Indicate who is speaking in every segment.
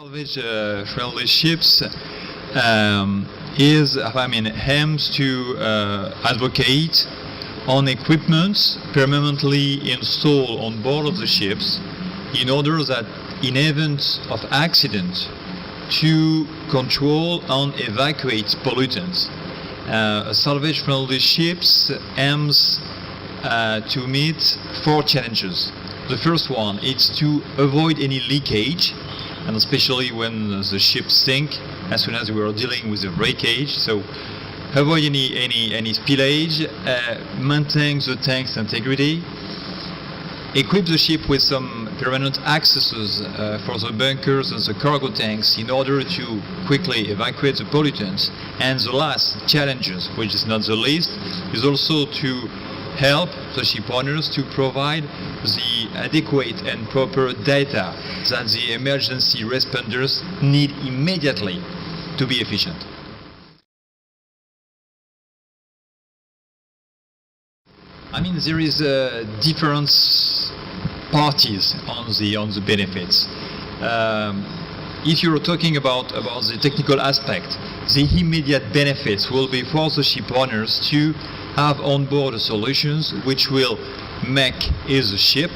Speaker 1: Salvage friendly ships aims to advocate on equipment permanently installed on board of the ships in order that in event of accident to control and evacuate pollutants. Salvage friendly ships aims to meet 4 challenges. The first one is to avoid any leakage, and especially when the ships sink, as soon as we are dealing with the breakage. So avoid any spillage, maintain the tank's integrity, equip the ship with some permanent accesses for the bunkers and the cargo tanks in order to quickly evacuate the pollutants. And the last challenges, which is not the least, is also to help the ship owners to provide the adequate and proper data that the emergency responders need immediately to be efficient. There is different parties on the benefits. If you're talking about the technical aspect, the immediate benefits will be for the ship owners to have on board solutions which will make the ship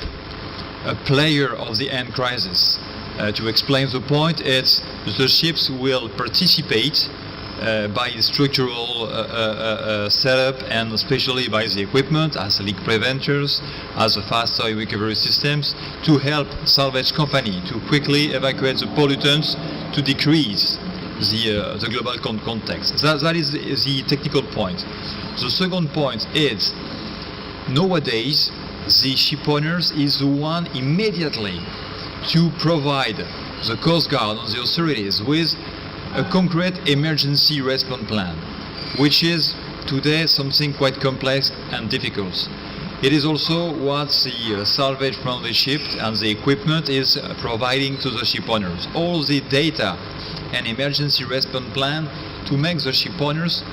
Speaker 1: a player of the end crisis. To explain the point, it's the ships will participate by structural setup and especially by the equipment as leak preventers, as fast oil recovery systems, to help salvage company to quickly evacuate the pollutants to decrease the global context. That is the technical point. The second point is nowadays the ship owners is the one immediately to provide the Coast Guard and the authorities with a concrete emergency response plan, which is today something quite complex and difficult. It is also what the salvage from the ship and the equipment is providing to the ship owners. All the data and emergency response plan to make the ship owners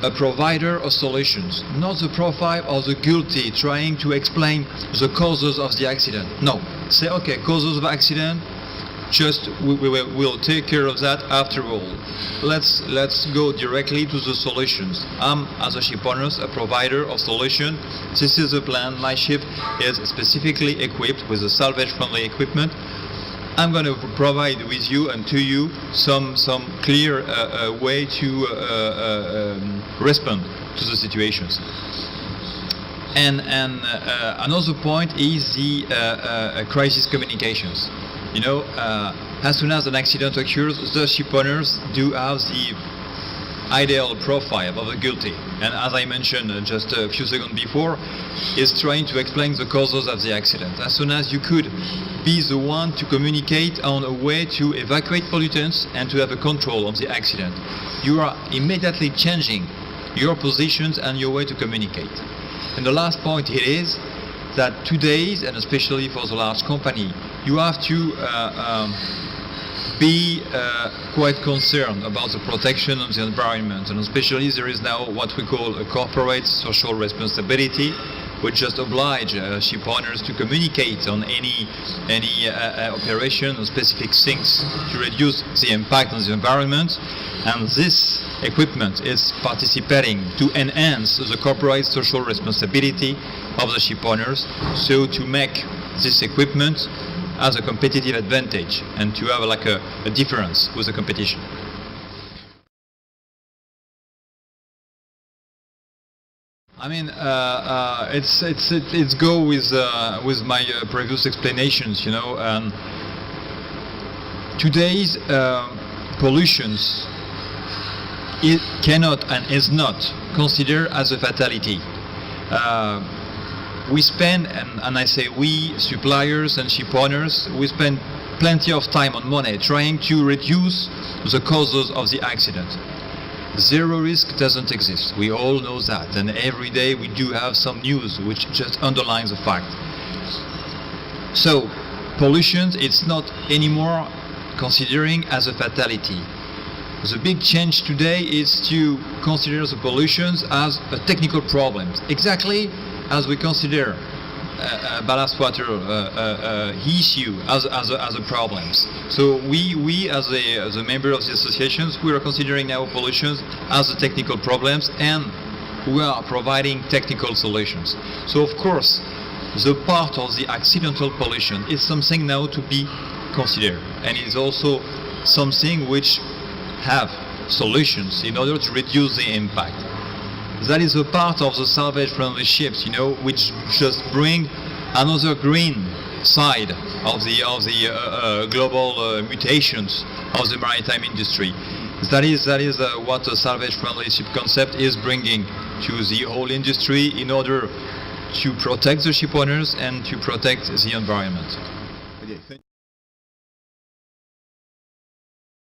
Speaker 1: a provider of solutions, not the profile of the guilty trying to explain the causes of the accident. No, say okay, causes of accident, just we'll take care of that after all. Let's go directly to the solutions. I'm, as a ship owner, a provider of solution. This is the plan. My ship is specifically equipped with the salvage-friendly equipment. I'm going to provide with you and to you some clear way to respond to the situations. And another point is the crisis communications. As soon as an accident occurs, the ship owners do have the ideal profile of the guilty. And as I mentioned just a few seconds before, is trying to explain the causes of the accident. As soon as you could be the one to communicate on a way to evacuate pollutants and to have a control of the accident, you are immediately changing your positions and your way to communicate. And the last point it is that today, and especially for the large company, you have to be quite concerned about the protection of the environment, and especially there is now what we call a corporate social responsibility, which just oblige ship owners to communicate on any operation or specific things to reduce the impact on the environment. And this equipment is participating to enhance the corporate social responsibility of the ship owners, so to make this equipment as a competitive advantage and to have like a difference with the competition. It's go with my previous explanations, and today's pollutions, it cannot and is not considered as a fatality. We spend, and I say we, suppliers and ship owners, we spend plenty of time and money trying to reduce the causes of the accident. Zero risk doesn't exist. We all know that, and every day we do have some news which just underlines the fact. So, pollution, it's not anymore considering as a fatality. The big change today is to consider the pollutions as a technical problem, exactly as we consider ballast water issue as a problems. So we as a member of the associations, we are considering our pollutions as a technical problems, and we are providing technical solutions. So of course, the part of the accidental pollution is something now to be considered, and it's also something which have solutions in order to reduce the impact. That is a part of the salvage-friendly ships, which just bring another green side of the global mutations of the maritime industry. That is what the salvage-friendly ship concept is bringing to the whole industry in order to protect the ship owners and to protect the environment.